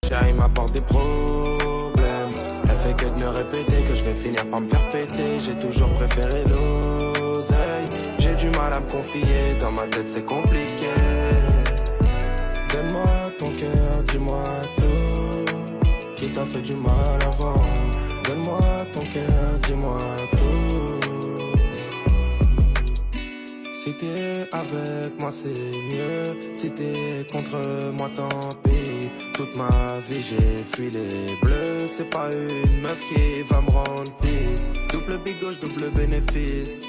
Car il m'apporte des problèmes. Elle fait que de me répéter que je vais finir par me faire péter. J'ai toujours préféré l'oseille. J'ai du mal à me confier, dans ma tête c'est compliqué. Donne-moi ton cœur, dis-moi tout. Qui t'a fait du mal avant? Donne-moi ton cœur, dis-moi tout. Si t'es avec moi c'est mieux. Si t'es contre moi tant pis. Toute ma vie j'ai fui les bleus. C'est pas une meuf qui va me rendre pisse. Double big gauche, double bénéfice.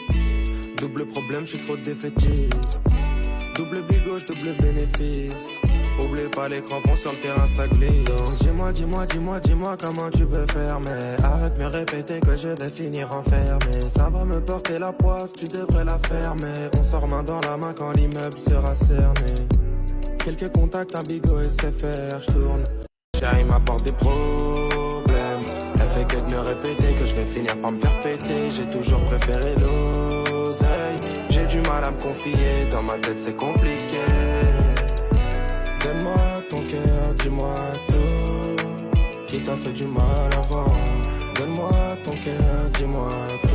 Double problème, j'suis trop défaitiste. Double big gauche, double bénéfice. Oublie pas les crampons sur le terrain, ça glisse. Donc dis-moi comment tu veux faire. Mais arrête de me répéter que je vais finir enfermé. Ça va me porter la poisse, tu devrais la fermer. On sort main dans la main quand l'immeuble sera cerné. Quelques contacts, un bigot et c'est faire, j'tourne. Car il m'apporte des problèmes. Elle fait que de me répéter que je vais finir par me faire péter. J'ai toujours préféré l'oseille. J'ai du mal à me confier, dans ma tête c'est compliqué. Donne-moi ton cœur, dis-moi tout. Qui t'a fait du mal avant? Donne-moi ton cœur, dis-moi tout.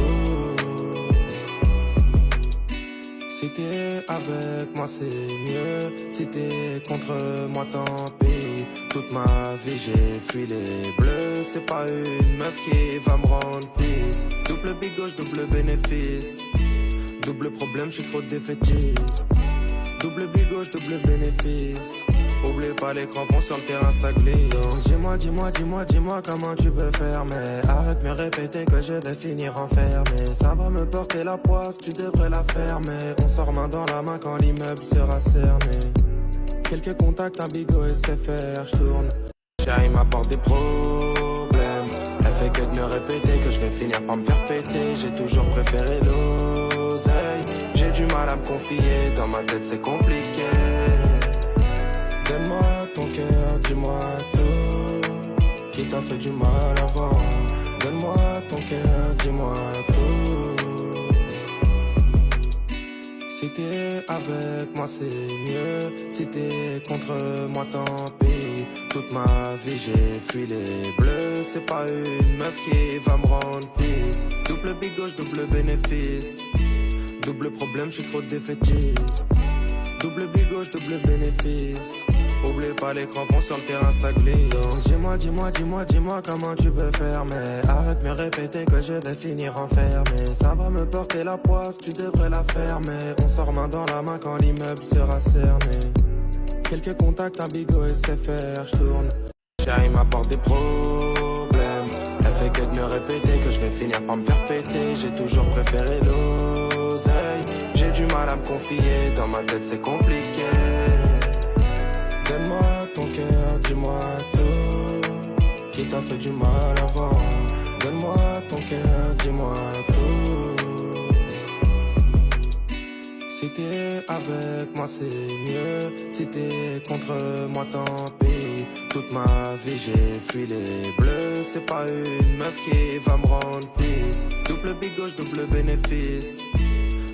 Si t'es avec moi c'est mieux. Si t'es contre moi tant pis. Toute ma vie j'ai fui les bleus. C'est pas une meuf qui va me rendre pisse. Double big gauche, double bénéfice. Double problème, j'suis trop défaitiste. Double big gauche, double bénéfice. Oublie pas les crampons sur le terrain, ça glisse. Donc dis-moi comment tu veux faire. Mais arrête de me répéter que je vais finir enfermé. Ça va me porter la poisse, tu devrais la fermer. On sort main dans la main quand l'immeuble sera cerné. Quelques contacts, un bigot et c'est faire, j'tourne. Car il m'apporte des problèmes. Elle fait que de me répéter que je vais finir par me faire péter. J'ai toujours préféré l'oseille. J'ai du mal à me confier, dans ma tête c'est compliqué. Donne-moi ton cœur, dis-moi tout. Qui t'a fait du mal avant? Donne-moi ton cœur, dis-moi tout. Si t'es avec moi c'est mieux. Si t'es contre moi tant pis. Toute ma vie j'ai fui les bleus. C'est pas une meuf qui va me rendre pisse. Double big gauche, double bénéfice. Double problème, j'suis trop défaitiste. Double big gauche, double bénéfice. Oublie pas les crampons sur le terrain, ça glisse. Donc dis-moi comment tu veux faire. Mais arrête de me répéter que je vais finir enfermé. Ça va me porter la poisse, tu devrais la fermer. On sort main dans la main quand l'immeuble sera cerné. Quelques contacts, un bigot et c'est faire, j'tourne. Car il m'apporte des problèmes. Elle fait que de me répéter que je vais finir par me faire péter. J'ai toujours préféré l'oseille. J'ai du mal à me confier, dans ma tête c'est compliqué. Donne-moi ton cœur, dis-moi tout. Qui t'a fait du mal avant? Donne-moi ton cœur, dis-moi tout. Si t'es avec moi c'est mieux. Si t'es contre moi tant pis. Toute ma vie j'ai fui les bleus. C'est pas une meuf qui va me rendre pisse. Double big gauche, double bénéfice.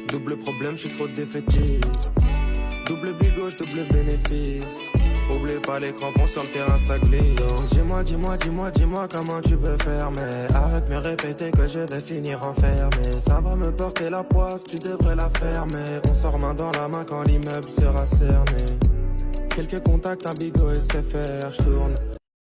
Double problème, j'suis trop défaitiste. Double big gauche, double bénéfice. Oublie pas les crampons sur le terrain, ça glisse. Donc dis-moi comment tu veux faire. Mais arrête de me répéter que je vais finir enfermé. Ça va me porter la poisse, tu devrais la fermer. On sort main dans la main quand l'immeuble sera cerné. Quelques contacts, un bigot et c'est faire, j'tourne.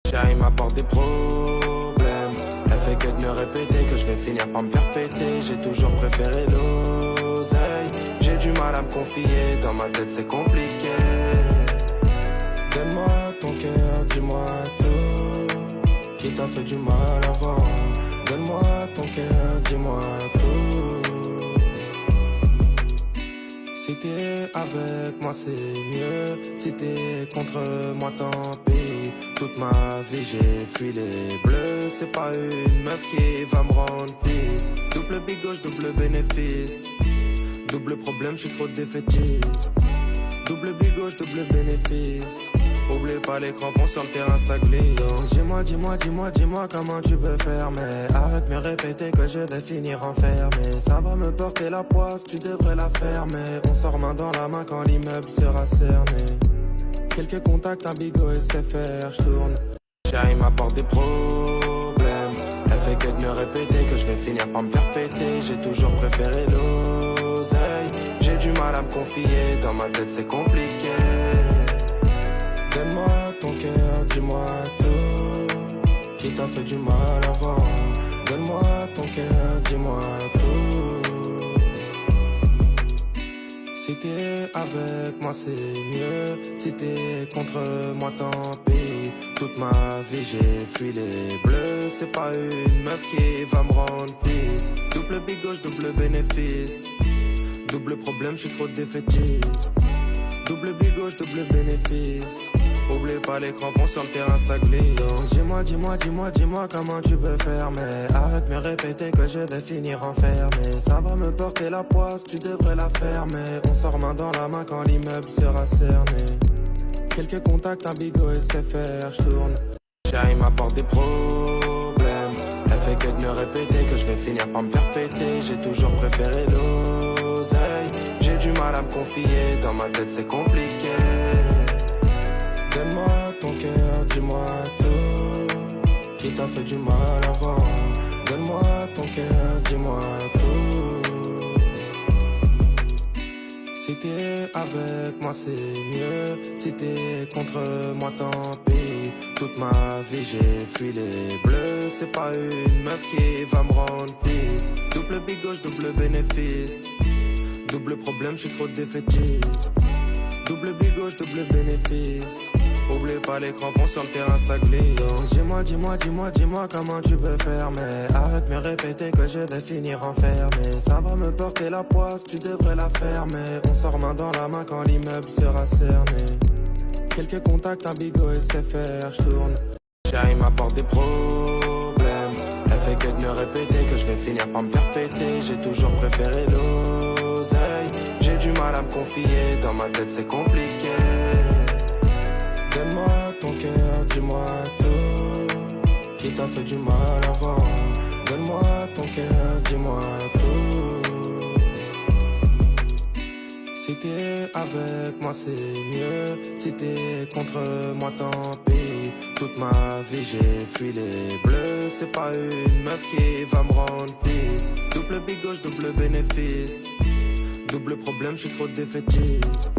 Car il m'apporte des problèmes. Elle fait que de me répéter que je vais finir par me faire péter. J'ai toujours préféré l'oseille. J'ai du mal à me confier, dans ma tête c'est compliqué. Donne-moi ton cœur, dis-moi tout. Qui t'a fait du mal avant? Donne-moi ton cœur, dis-moi tout. Si t'es avec moi c'est mieux. Si t'es contre moi tant pis. Toute ma vie j'ai fui les bleus. C'est pas une meuf qui va me rendre pisse. Double big gauche, double bénéfice. Double problème, j'suis trop défaitiste. Double big gauche, double bénéfice. Oublie pas les crampons sur le terrain, ça glisse. Donc dis-moi comment tu veux faire. Mais arrête de me répéter que je vais finir enfermé. Ça va me porter la poisse, tu devrais la fermer. On sort main dans la main quand l'immeuble sera cerné. Quelques contacts, un bigot et c'est faire, j'tourne. car il m'apporte des problèmes. Elle fait que de me répéter que je vais finir par me faire péter. J'ai toujours préféré l'oseille. J'ai du mal à me confier, dans ma tête c'est compliqué. Donne-moi ton cœur, dis-moi tout. Qui t'a fait du mal avant? Donne-moi ton cœur, dis-moi tout. Si t'es avec moi c'est mieux, si t'es contre moi tant pis. Toute ma vie j'ai fui les bleus, c'est pas une meuf qui va me rendre pisse. Double big gauche, double bénéfice. Double problème, j'suis trop défaitiste. Double big gauche, double bénéfice. Oublie pas les crampons sur le terrain, ça glisse. Donc dis-moi comment tu veux faire. Mais arrête de me répéter que je vais finir enfermé. Ça va me porter la poisse, tu devrais la fermer. On sort main dans la main quand l'immeuble sera cerné. Quelques contacts, un bigot et c'est faire, j'tourne. Car il m'apporte des problèmes. Elle fait que de me répéter que je vais finir par me faire péter. J'ai toujours préféré l'oseille. J'ai du mal à me confier, dans ma tête c'est compliqué. Donne-moi ton cœur, dis-moi tout. Qui t'a fait du mal avant? Donne-moi ton cœur, dis-moi tout. Si t'es avec moi c'est mieux, si t'es contre moi tant pis. Toute ma vie j'ai fui les bleus, c'est pas une meuf qui va me rendre pisse. Double big gauche, double bénéfice. Double problème, j'suis trop défaitiste. Double big gauche, double bénéfice. Oublie pas les crampons sur le terrain, ça glisse. Donc dis-moi comment tu veux faire. Mais arrête de me répéter que je vais finir enfermé. Ça va me porter la poisse, tu devrais la fermer. On sort main dans la main quand l'immeuble sera cerné. Quelques contacts, un bigot et c'est faire, j'tourne. Car il m'apporte des problèmes. Elle fait que de me répéter que je vais finir par me faire péter. J'ai toujours préféré l'oseille. J'ai du mal à me confier, dans ma tête c'est compliqué. Donne-moi ton cœur, dis-moi tout. Qui t'a fait du mal avant? Donne-moi ton cœur, dis-moi tout. Si t'es avec moi c'est mieux, si t'es contre moi tant pis. Toute ma vie j'ai fui les bleus, c'est pas une meuf qui va me rendre pisse. Double big gauche, double bénéfice. Double problème, j'suis trop défaitiste.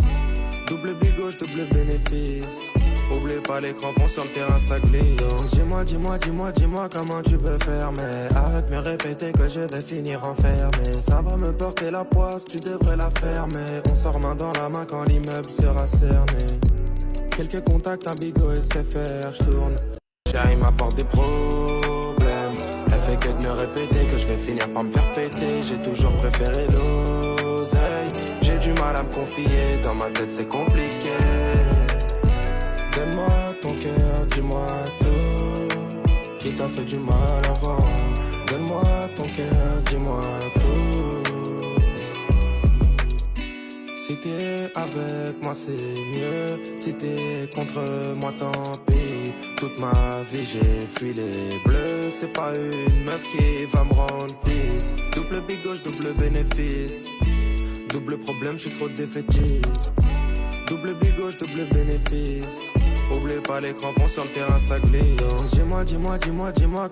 Double big gauche, double bénéfice. Oublie pas les crampons sur le terrain, ça glisse. Donc dis-moi comment tu veux faire. Mais arrête de me répéter que je vais finir enfermé. Ça va me porter la poisse, tu devrais la fermer. On sort main dans la main quand l'immeuble sera cerné. Quelques contacts, un bigot et c'est faire, j'tourne. Car il m'apporte des problèmes. Elle fait que de me répéter que je vais finir par me faire péter. J'ai toujours préféré l'oseille. J'ai du mal à me confier, dans ma tête c'est compliqué. Donne-moi ton cœur, dis-moi tout. Qui t'a fait du mal avant? Donne-moi ton cœur, dis-moi tout. Si t'es avec moi c'est mieux, si t'es contre moi tant pis. Toute ma vie j'ai fui les bleus, c'est pas une meuf qui va me rendre pisse. Double big gauche, double bénéfice. Double problème, j'suis trop défaitiste. Double big gauche, double bénéfice. Oublie pas les crampons sur le terrain, ça glisse. Donc dis-moi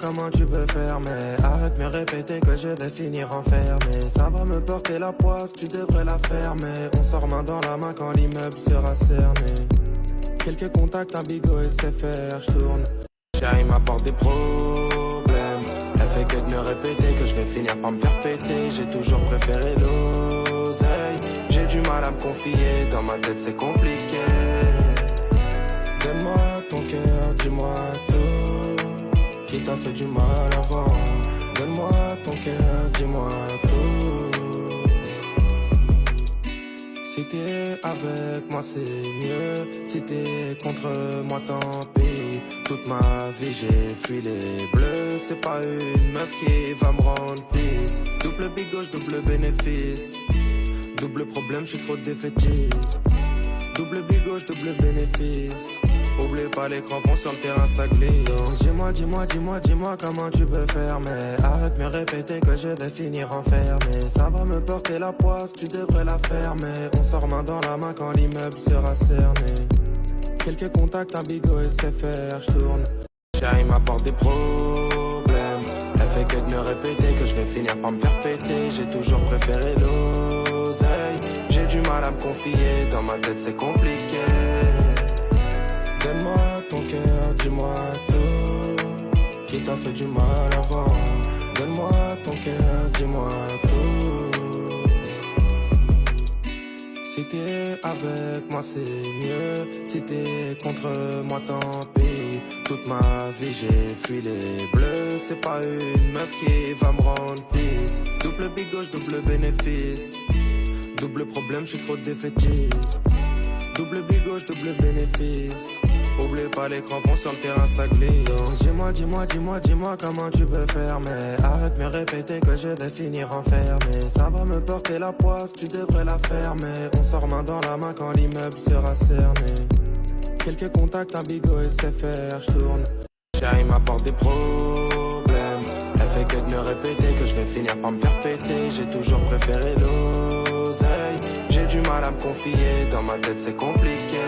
comment tu veux faire. Mais arrête de me répéter que je vais finir enfermé. Ça va me porter la poisse, tu devrais la fermer. On sort main dans la main quand l'immeuble sera cerné. Quelques contacts, un bigot et c'est faire, j'tourne. Car il m'apporte des problèmes. Elle fait que de me répéter que je vais finir par me faire péter. J'ai toujours préféré l'oseille. J'ai du mal à me confier, dans ma tête c'est compliqué. Donne-moi ton cœur, dis-moi tout. Qui t'a fait du mal avant? Donne-moi ton cœur, dis-moi tout. Si t'es avec moi c'est mieux, si t'es contre moi tant pis. Toute ma vie j'ai fui les bleus, c'est pas une meuf qui va me rendre pisse. Double big gauche, double bénéfice. Double problème, j'suis trop défaitiste. Double big gauche, double bénéfice. Oublie pas les crampons sur le terrain, ça glisse. Donc dis-moi comment tu veux faire. Mais arrête de me répéter que je vais finir enfermé. Ça va me porter la poisse, tu devrais la fermer. On sort main dans la main quand l'immeuble sera cerné. Quelques contacts, un bigot et c'est faire, j'tourne. car il m'apporte des problèmes. Elle fait que de me répéter que je vais finir par me faire péter. J'ai toujours préféré l'oseille. J'ai du mal à me confier, dans ma tête c'est compliqué. Donne-moi ton cœur, dis-moi tout. Qui t'a fait du mal avant? Donne-moi ton cœur, dis-moi tout. Si t'es avec moi c'est mieux. Si t'es contre moi tant pis. Toute ma vie j'ai fui les bleus. C'est pas une meuf qui va me rendre pisse. Double big gauche, double bénéfice. Double problème, j'suis trop défaitiste. Double big gauche, double bénéfice. Oublie pas les crampons sur le terrain, ça glisse. Donc dis-moi comment tu veux faire. Mais arrête de me répéter que je vais finir enfermé. Ça va me porter la poisse, tu devrais la fermer. On sort main dans la main quand l'immeuble sera cerné. Quelques contacts, un bigot et c'est faire, j'tourne. Car il m'apporte des problèmes. Elle fait que de me répéter que je vais finir par me faire péter. J'ai toujours préféré l'oseille. J'ai du mal à me confier, dans ma tête c'est compliqué.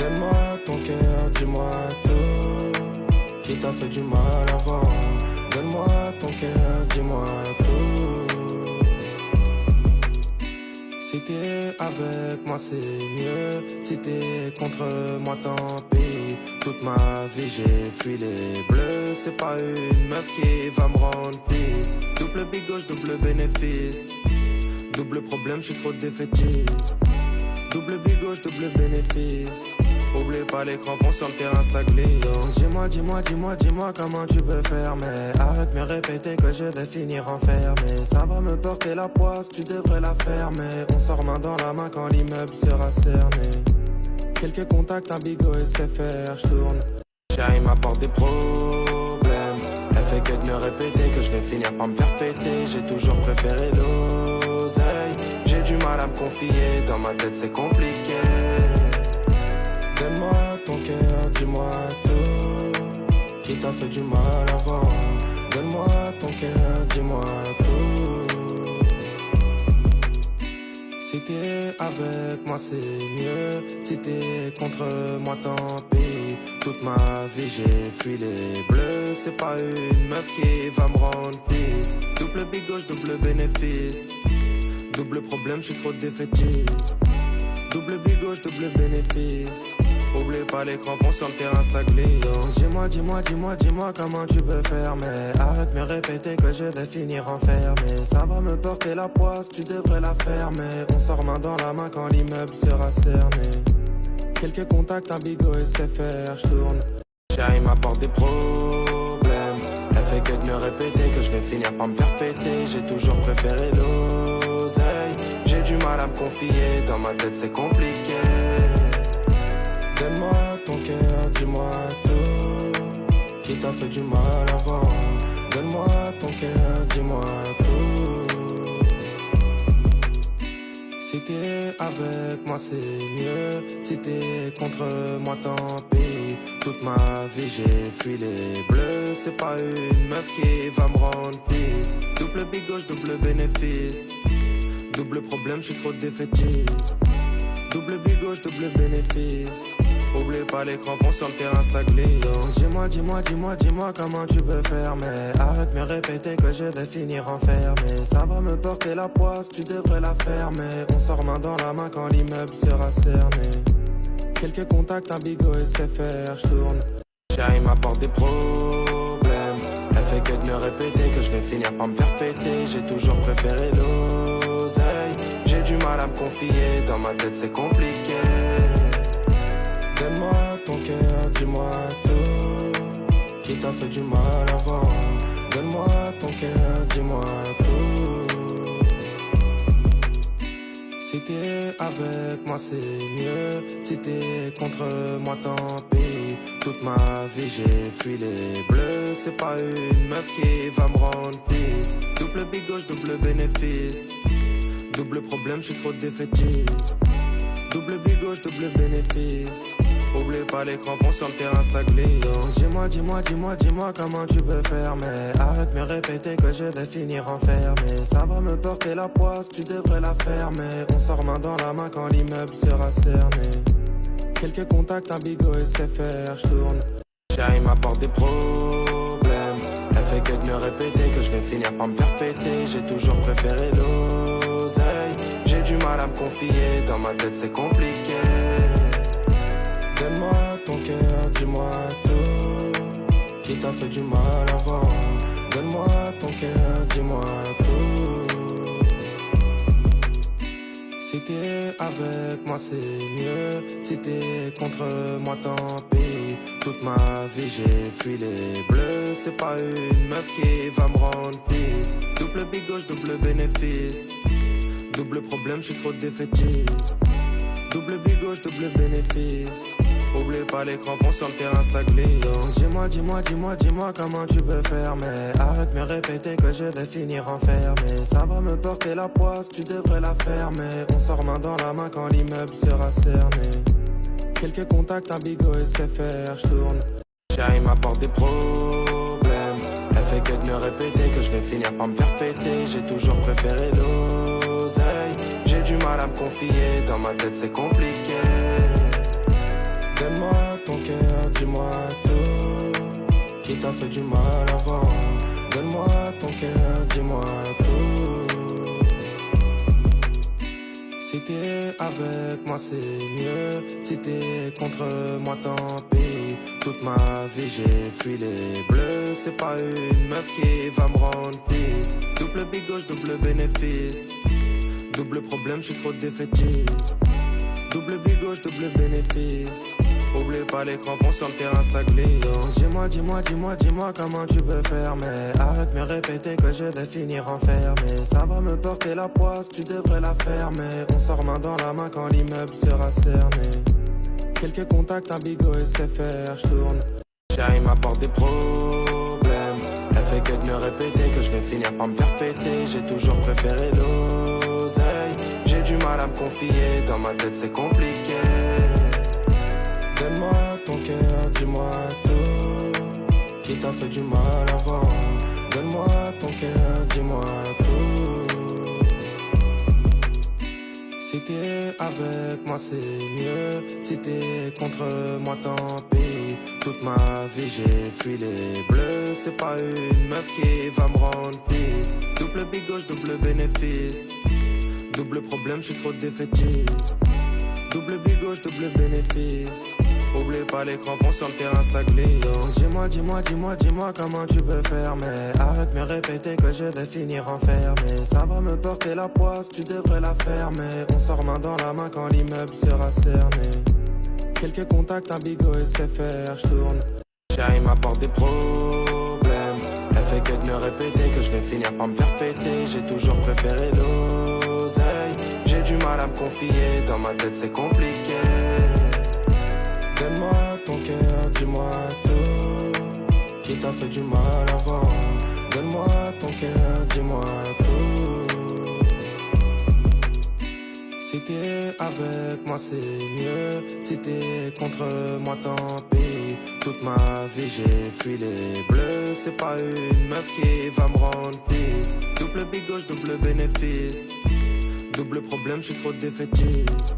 Donne-moi ton cœur, dis-moi tout. Qui t'a fait du mal avant? Donne-moi ton cœur, dis-moi tout. Si t'es avec moi c'est mieux. Si t'es contre moi tant pis. Toute ma vie j'ai fui les bleus. C'est pas une meuf qui va me rendre pisse. Double big gauche, double bénéfice. Double problème, j'suis trop défaitiste. Double big gauche, double bénéfice. Oublie pas les crampons sur le terrain, ça glisse. Donc dis-moi comment tu veux faire. Mais arrête de me répéter que je vais finir enfermé. Ça va me porter la poisse, tu devrais la fermer. On sort main dans la main quand l'immeuble sera cerné. Quelques contacts, un bigot et c'est faire, j'tourne. Car il m'apporte des problèmes. Elle fait que de me répéter que je vais finir par me faire péter. J'ai toujours préféré l'oseille. J'ai du mal à me confier, dans ma tête c'est compliqué. Donne-moi ton cœur, dis-moi tout. Qui t'a fait du mal avant? Donne-moi ton cœur, dis-moi tout. Si t'es avec moi c'est mieux. Si t'es contre moi tant pis. Toute ma vie j'ai fui les bleus. C'est pas une meuf qui va me rendre pisse. Double big gauche, double bénéfice. Double problème, j'suis trop défaitiste. Double big gauche, double bénéfice. Oublie pas les crampons sur le terrain, ça glisse. Donc dis-moi comment tu veux faire. Mais arrête de me répéter que je vais finir enfermé. Ça va me porter la poisse, tu devrais la fermer. On sort main dans la main quand l'immeuble sera cerné. Quelques contacts, un bigot et c'est faire, j'tourne. Car il m'apporte des problèmes. Elle fait que de me répéter que je vais finir par me faire péter. J'ai toujours préféré l'oseille. J'ai du mal à me confier, dans ma tête c'est compliqué. Donne-moi ton cœur, dis-moi tout. Qui t'a fait du mal avant? Donne-moi ton cœur, dis-moi tout. Si t'es avec moi c'est mieux. Si t'es contre moi tant pis. Toute ma vie j'ai fui les bleus. C'est pas une meuf qui va me rendre pisse. Double big gauche, double bénéfice. Double problème, j'suis trop défaitiste. Double big gauche, double bénéfice. Oublie pas les crampons sur le terrain, ça glisse. Donc dis-moi comment tu veux faire. Mais arrête de me répéter que je vais finir enfermé. Ça va me porter la poisse, tu devrais la fermer. On sort main dans la main quand l'immeuble sera cerné. Quelques contacts, un bigot et c'est faire, j'tourne. Car il m'apporte des problèmes. Elle fait que de me répéter que je vais finir par me faire péter. J'ai toujours préféré l'oseille. J'ai du mal à me confier, dans ma tête c'est compliqué. Donne-moi ton cœur, dis-moi tout. Qui t'a fait du mal avant? Donne-moi ton cœur, dis-moi tout. Si t'es avec moi c'est mieux. Si t'es contre moi tant pis. Toute ma vie j'ai fui les bleus. C'est pas une meuf qui va me rendre pisse. Double big gauche, double bénéfice. Double problème, j'suis trop défaitiste. Double big gauche, double bénéfice. Oublie pas les crampons sur le terrain, ça glisse. Donc dis-moi comment tu veux faire. Mais arrête de me répéter que je vais finir enfermé. Ça va me porter la poisse, tu devrais la fermer. On sort main dans la main quand l'immeuble sera cerné. Quelques contacts, un bigot et c'est faire, j'tourne. car il m'apporte des problèmes. Elle fait que de me répéter que je vais finir par me faire péter. J'ai toujours préféré l'oseille. J'ai du mal à me confier, dans ma tête c'est compliqué. Donne-moi ton cœur, dis-moi tout. Qui t'a fait du mal avant? Donne-moi ton cœur, dis-moi tout. Si t'es avec moi c'est mieux. Si t'es contre moi tant pis. Toute ma vie j'ai fui les bleus. C'est pas une meuf qui va me rendre pisse. Double big gauche, double bénéfice. Double problème, j'suis trop défaitiste. Double big gauche, double bénéfice. Oublie pas les crampons sur le terrain, ça glisse. Donc dis-moi comment tu veux faire. Mais arrête de me répéter que je vais finir enfermé. Ça va me porter la poisse, tu devrais la fermer. On sort main dans la main quand l'immeuble sera cerné. Quelques contacts, un bigot et c'est faire, j'tourne. Car il m'apporte des problèmes. Elle fait que de me répéter que je vais finir par me faire péter. J'ai toujours préféré l'oseille. J'ai du mal à me confier, dans ma tête c'est compliqué. Donne-moi ton cœur, dis-moi tout. Qui t'a fait du mal avant? Donne-moi ton cœur, dis-moi tout. Si t'es avec moi c'est mieux. Si t'es contre moi tant pis. Toute ma vie j'ai fui les bleus. C'est pas une meuf qui va me rendre pisse. Double big gauche, double bénéfice. Double problème, j'suis trop défaitiste. Double big gauche, double bénéfice. Oublie pas les crampons sur le terrain, ça glisse. Donc dis-moi comment tu veux faire. Mais arrête de me répéter que je vais finir enfermé. Ça va me porter la poisse, tu devrais la fermer. On sort main dans la main quand l'immeuble sera cerné. Quelques contacts, un bigot et c'est faire, j'tourne. Car il m'apporte des problèmes. Elle fait que de me répéter que je vais finir par me faire péter. J'ai toujours préféré l'oseille. J'ai du mal à me confier, dans ma tête c'est compliqué. Donne-moi ton cœur, dis-moi tout. Qui t'a fait du mal avant? Donne-moi ton cœur, dis-moi tout. Si t'es avec moi c'est mieux. Si t'es contre moi tant pis. Toute ma vie j'ai fui les bleus. C'est pas une meuf qui va me rendre pisse. Double big gauche, double bénéfice. Double problème, j'suis trop défaitiste. Double big gauche, double bénéfice. Oublie pas les crampons sur le terrain, ça glisse. Donc dis-moi comment tu veux faire. Mais arrête de me répéter que je vais finir enfermé. Ça va me porter la poisse, tu devrais la fermer. On sort main dans la main quand l'immeuble sera cerné. Quelques contacts, un bigot et c'est faire, j'tourne. Car il m'apporte des problèmes. Elle fait que de me répéter que je vais finir par me faire péter. J'ai toujours préféré l'oseille. J'ai du mal à me confier, dans ma tête c'est compliqué. Donne-moi ton cœur, dis-moi tout. Qui t'a fait du mal avant? Donne-moi ton cœur, dis-moi tout. Si t'es avec moi c'est mieux. Si t'es contre moi tant pis. Toute ma vie j'ai fui les bleus. C'est pas une meuf qui va me rendre pisse. Double big gauche, double bénéfice. Double problème, j'suis trop défaitiste.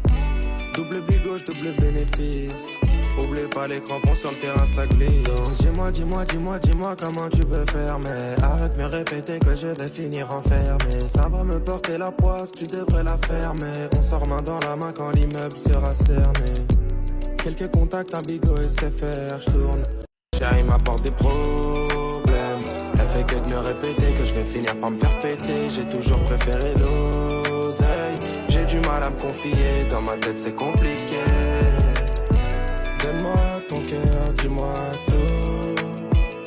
Double big gauche, double bénéfice. Oublie pas les crampons sur le terrain, ça glisse. Donc dis-moi comment tu veux faire. Mais arrête de me répéter que je vais finir enfermé. Ça va me porter la poisse, tu devrais la fermer. On sort main dans la main quand l'immeuble sera cerné. Quelques contacts, un bigot et c'est faire, j'tourne. Car il m'apporte des problèmes. Elle fait que de me répéter que je vais finir par me faire péter. J'ai toujours préféré l'oseille. J'ai du mal à me confier, dans ma tête c'est compliqué. Donne-moi ton cœur, dis-moi tout.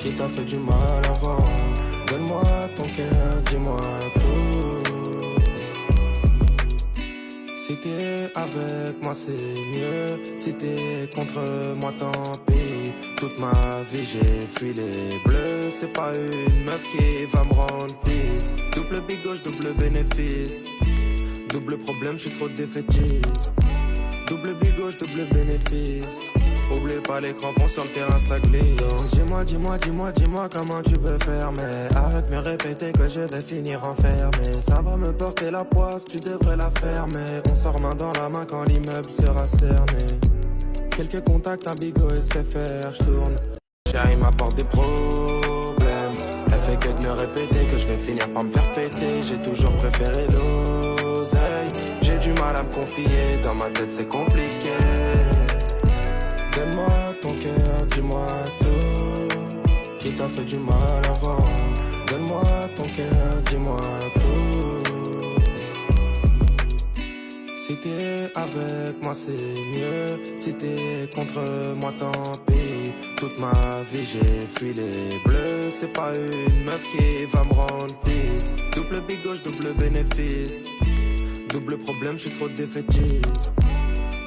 Qui t'a fait du mal avant? Donne-moi ton cœur, dis-moi tout. Si t'es avec moi c'est mieux. Si t'es contre moi tant pis. Toute ma vie j'ai fui les bleus. C'est pas une meuf qui va me rendre pisse. Double big gauche, double bénéfice. Double problème, j'suis trop défaitiste. Double big gauche, double bénéfice. Oublie pas les crampons sur le terrain, ça glisse. Donc dis-moi comment tu veux faire. Mais arrête de me répéter que je vais finir enfermé. Ça va me porter la poisse, tu devrais la fermer. On sort main dans la main quand l'immeuble sera cerné. Quelques contacts, un bigot et c'est faire, j'tourne. car il m'apporte des problèmes. Elle fait que de me répéter que je vais finir par me faire péter. J'ai toujours préféré l'oseille. J'ai du mal à me confier, dans ma tête c'est compliqué. Donne-moi ton cœur, dis-moi tout. Qui t'a fait du mal avant? Donne-moi ton cœur, dis-moi tout. Si t'es avec moi c'est mieux, si t'es contre moi tant pis. Toute ma vie j'ai fui les bleus, c'est pas une meuf qui va me rendre pisse. Double big gauche, double bénéfice. Double problème, j'suis trop défaitiste.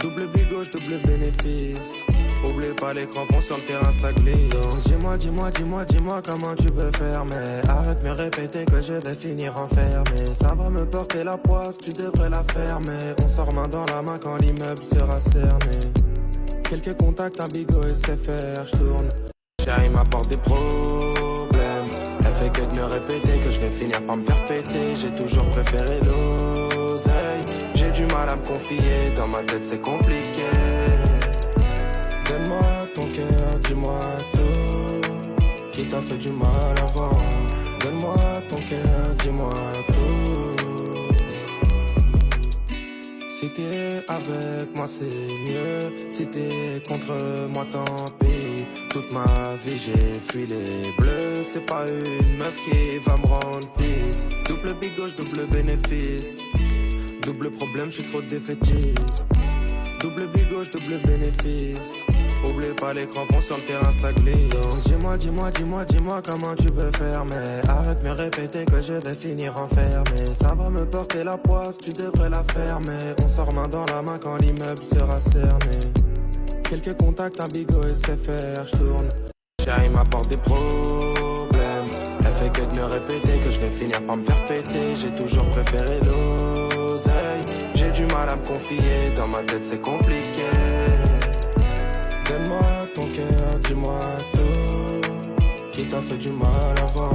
Double big gauche, double bénéfice. Oublie pas les crampons sur le terrain, ça glisse. Donc dis-moi comment tu veux faire. Mais arrête de me répéter que je vais finir enfermé. Ça va me porter la poisse, tu devrais la fermer. On sort main dans la main quand l'immeuble sera cerné. Quelques contacts, un bigot et c'est faire, j'tourne. Car il m'apporte des problèmes. Elle fait que de me répéter que je vais finir par me faire péter. J'ai toujours préféré l'oseille. J'ai du mal à me confier, dans ma tête c'est compliqué. Donne-moi ton cœur, dis-moi tout. Qui t'a fait du mal avant? Donne-moi ton cœur, dis-moi tout. Si t'es avec moi c'est mieux, si t'es contre moi tant pis. Toute ma vie j'ai fui les bleus, c'est pas une meuf qui va me rendre pisse. Double big gauche, double bénéfice. Double problème, j'suis trop défaitiste. Double big gauche, double bénéfice. Oublie pas les crampons sur le terrain, ça glisse. Donc dis-moi comment tu veux faire. Mais arrête de me répéter que je vais finir enfermé. Ça va me porter la poisse, tu devrais la fermer. On sort main dans la main quand l'immeuble sera cerné. Quelques contacts, un bigot et c'est faire, j'tourne. Car il m'apporte des problèmes. Elle fait que de me répéter que je vais finir par me faire péter. J'ai toujours préféré l'oseille. J'ai du mal à me confier, dans ma tête c'est compliqué. Donne-moi ton cœur, dis-moi tout. Qui t'a fait du mal avant?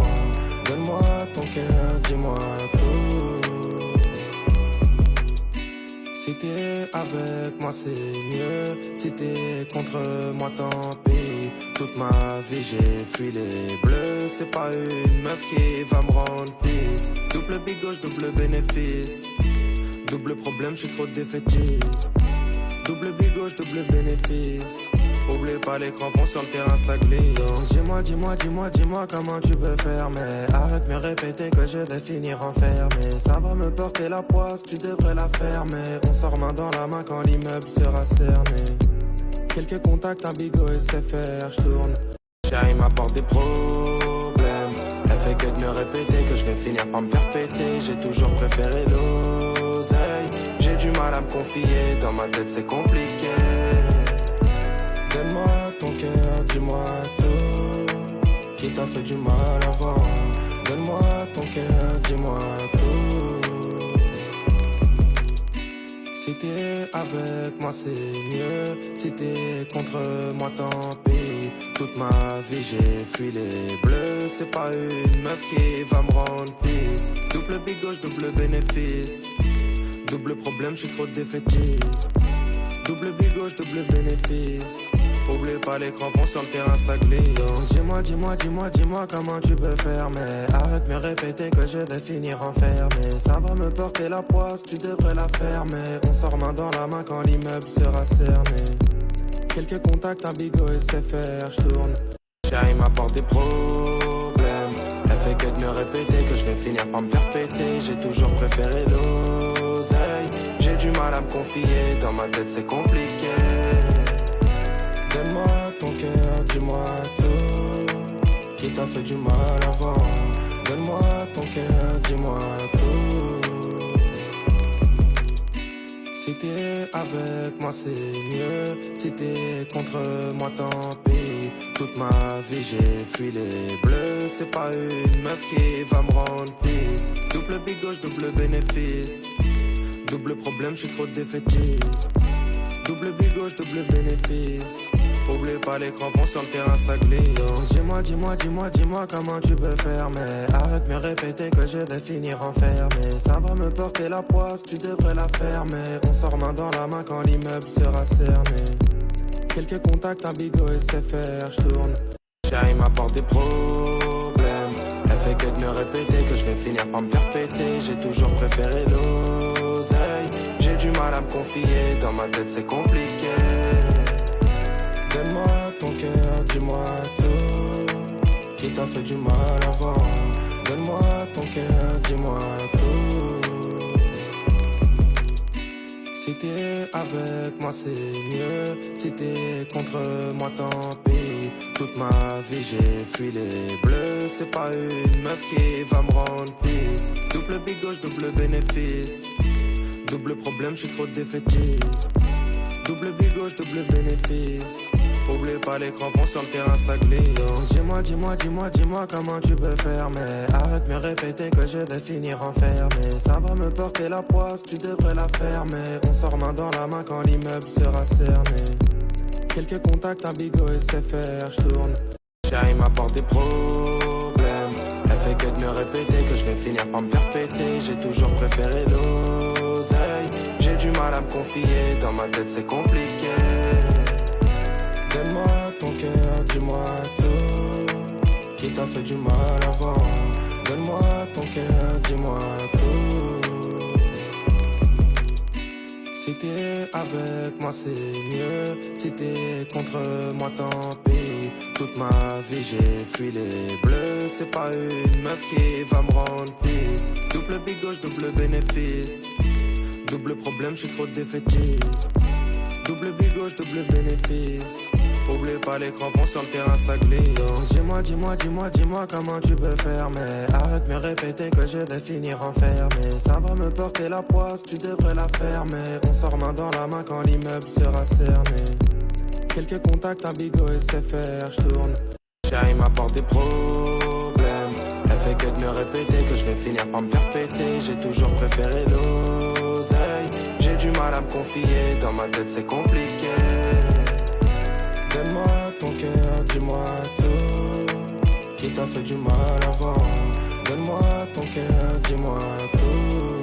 Donne-moi ton cœur, dis-moi tout. Si t'es avec moi c'est mieux, si t'es contre moi tant pis. Toute ma vie j'ai fui les bleus, c'est pas une meuf qui va me rendre pisse. Double big gauche, double bénéfice. Double problème, j'suis trop défaitiste. Double big gauche, double bénéfice. Oublie pas les crampons sur le terrain, ça glisse. Donc dis-moi comment tu veux faire. Mais arrête de me répéter que je vais finir enfermé. Ça va me porter la poisse, tu devrais la fermer. On sort main dans la main quand l'immeuble sera cerné. Quelques contacts, un bigot et c'est faire, j'tourne. Car il m'apporte des problèmes. Elle fait que de me répéter que je vais finir par me faire péter. J'ai toujours préféré l'oseille. J'ai du mal à me confier, dans ma tête c'est compliqué. Donne-moi ton cœur, dis-moi tout. Qui t'a fait du mal avant? Donne-moi ton cœur, dis-moi tout. Si t'es avec moi c'est mieux, si t'es contre moi tant pis. Toute ma vie j'ai fui les bleus, c'est pas une meuf qui va me rendre pisse. Double big gauche, double bénéfice. Double problème, j'suis trop défaitiste. Double big gauche, double bénéfice. Oublie pas les crampons sur le terrain, ça glisse. Donc dis-moi comment tu veux faire. Mais arrête de me répéter que je vais finir enfermé. Ça va me porter la poisse, tu devrais la fermer. On sort main dans la main quand l'immeuble sera cerné. Quelques contacts, un bigot et c'est faire, j'tourne. Car il m'apporte des problèmes. Elle fait que de me répéter que je vais finir par me faire péter. J'ai toujours préféré l'oseille. J'ai du mal à me confier, dans ma tête c'est compliqué. Donne-moi ton cœur, dis-moi tout. Qui t'a fait du mal avant? Donne-moi ton cœur, dis-moi tout. Si t'es avec moi c'est mieux, si t'es contre moi tant pis. Toute ma vie j'ai fui les bleus, c'est pas une meuf qui va me rendre pisse. Double big gauche, double bénéfice. Double problème, j'suis trop défaitiste. Double big gauche, double bénéfice. Oublie pas les crampons sur le terrain, ça glisse. Donc dis-moi comment tu veux faire. Mais arrête de me répéter que je vais finir enfermé. Ça va me porter la poisse, tu devrais la fermer. On sort main dans la main quand l'immeuble sera cerné. Quelques contacts, un bigot et c'est faire, j'tourne. car il m'apporte des problèmes. Elle fait que de me répéter que je vais finir par me faire péter. J'ai toujours préféré l'oseille. J'ai du mal à me confier, dans ma tête c'est compliqué. Donne-moi ton cœur, dis-moi tout. Qui t'a fait du mal avant? Donne-moi ton cœur, dis-moi tout. Si t'es avec moi c'est mieux, si t'es contre moi tant pis. Toute ma vie j'ai fui les bleus, c'est pas une meuf qui va me rendre pisse. Double big gauche, double bénéfice. Double problème, j'suis trop défaitiste. Double big gauche, double bénéfice. Oublie pas les crampons sur le terrain, ça glisse. Donc dis-moi comment tu veux faire. Mais arrête de me répéter que je vais finir enfermé. Ça va me porter la poisse, tu devrais la fermer. On sort main dans la main quand l'immeuble sera cerné. Quelques contacts, un bigot et c'est faire, j'tourne. Car il m'apporte des problèmes. Elle fait que de me répéter que je vais finir par me faire péter. J'ai toujours préféré l'oseille. J'ai du mal à me confier, dans ma tête c'est compliqué. Donne-moi ton cœur, dis-moi tout. Qui t'a fait du mal avant? Donne-moi ton cœur, dis-moi tout. Si t'es avec moi c'est mieux, si t'es contre moi tant pis. Toute ma vie j'ai fui les bleus, c'est pas une meuf qui va me rendre pisse. Double big gauche, double bénéfice. Double problème, j'suis trop défaitiste. Double big gauche, double bénéfice. Oublie pas les crampons sur le terrain, ça glisse. Donc dis-moi comment tu veux faire. Mais arrête de me répéter que je vais finir enfermé. Ça va me porter la poisse, tu devrais la fermer. On sort main dans la main quand l'immeuble sera cerné. Quelques contacts, un bigot et c'est faire, j'tourne. Car il m'apporte des problèmes. Elle fait que de me répéter que je vais finir par me faire péter. J'ai toujours préféré l'oseille. J'ai du mal à me confier, dans ma tête c'est compliqué. Donne-moi ton cœur, dis-moi tout. Qui t'a fait du mal avant? Donne-moi ton cœur, dis-moi tout.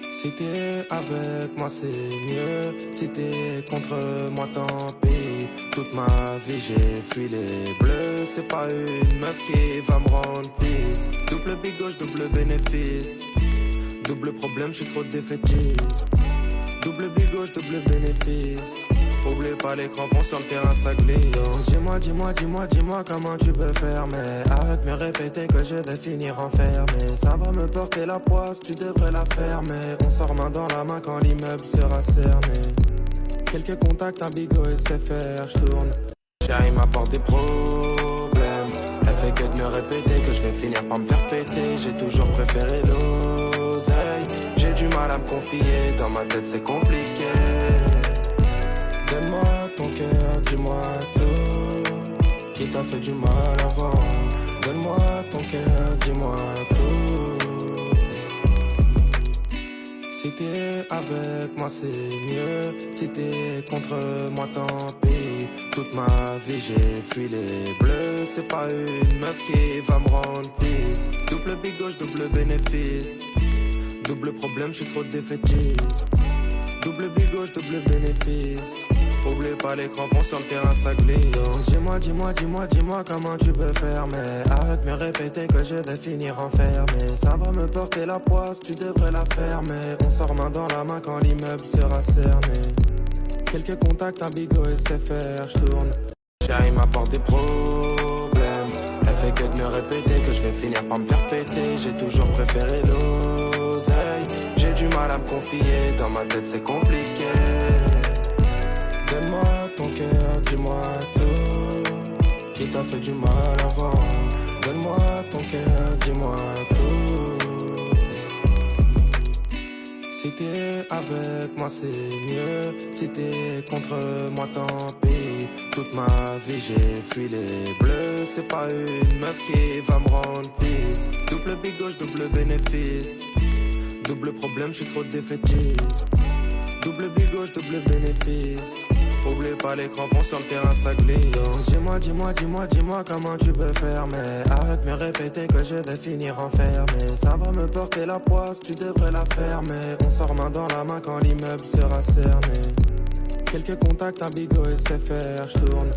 Si t'es avec moi c'est mieux, si t'es contre moi tant pis. Toute ma vie j'ai fui les bleus, c'est pas une meuf qui va me rendre pisse. Double big gauche, double bénéfice. Double problème, j'suis trop défaitiste. Double big gauche, double bénéfice. Oublie pas les crampons sur le terrain, ça glisse. Donc dis-moi comment tu veux faire. Mais arrête de me répéter que je vais finir enfermé. Ça va me porter la poisse, tu devrais la fermer. On sort main dans la main quand l'immeuble sera cerné. Quelques contacts, un bigot et c'est faire, j'tourne. Car il m'apporte des problèmes. Elle fait que de me répéter que je vais finir par me faire péter. J'ai toujours préféré l'oseille. J'ai du mal à me confier, dans ma tête c'est compliqué. Donne-moi ton cœur, dis-moi tout. Qui t'a fait du mal avant? Donne-moi ton cœur, dis-moi tout. Si t'es avec moi c'est mieux, si t'es contre moi tant pis. Toute ma vie j'ai fui les bleus, c'est pas une meuf qui va me rendre pisse. Double big gauche, double bénéfice. Double problème, j'suis trop défaitiste. Double big gauche, double bénéfice. Oublie pas les crampons sur le terrain, ça glisse. Donc dis-moi comment tu veux faire. Mais arrête de me répéter que je vais finir enfermé. Ça va me porter la poisse, tu devrais la fermer. On sort main dans la main quand l'immeuble sera cerné. Quelques contacts, un bigot et c'est faire, j'tourne. Car il m'apporte des problèmes. Elle fait que de me répéter que je vais finir par me faire péter. J'ai toujours préféré l'oseille. J'ai du mal à me confier, dans ma tête c'est compliqué. Donne-moi ton cœur, dis-moi tout. Qui t'a fait du mal avant? Donne-moi ton cœur, dis-moi tout. Si t'es avec moi c'est mieux, si t'es contre moi tant pis. Toute ma vie j'ai fui les bleus, c'est pas une meuf qui va me rendre pisse. Double big gauche, double bénéfice. Double problème, j'suis trop défaitiste. Double big gauche, double bénéfice. Oublie pas les crampons sur le terrain, ça glisse. Donc dis-moi comment tu veux faire. Mais arrête de me répéter que je vais finir enfermé. Ça va me porter la poisse, tu devrais la fermer. On sort main dans la main quand l'immeuble sera cerné. Quelques contacts, un bigot et c'est faire, j'tourne.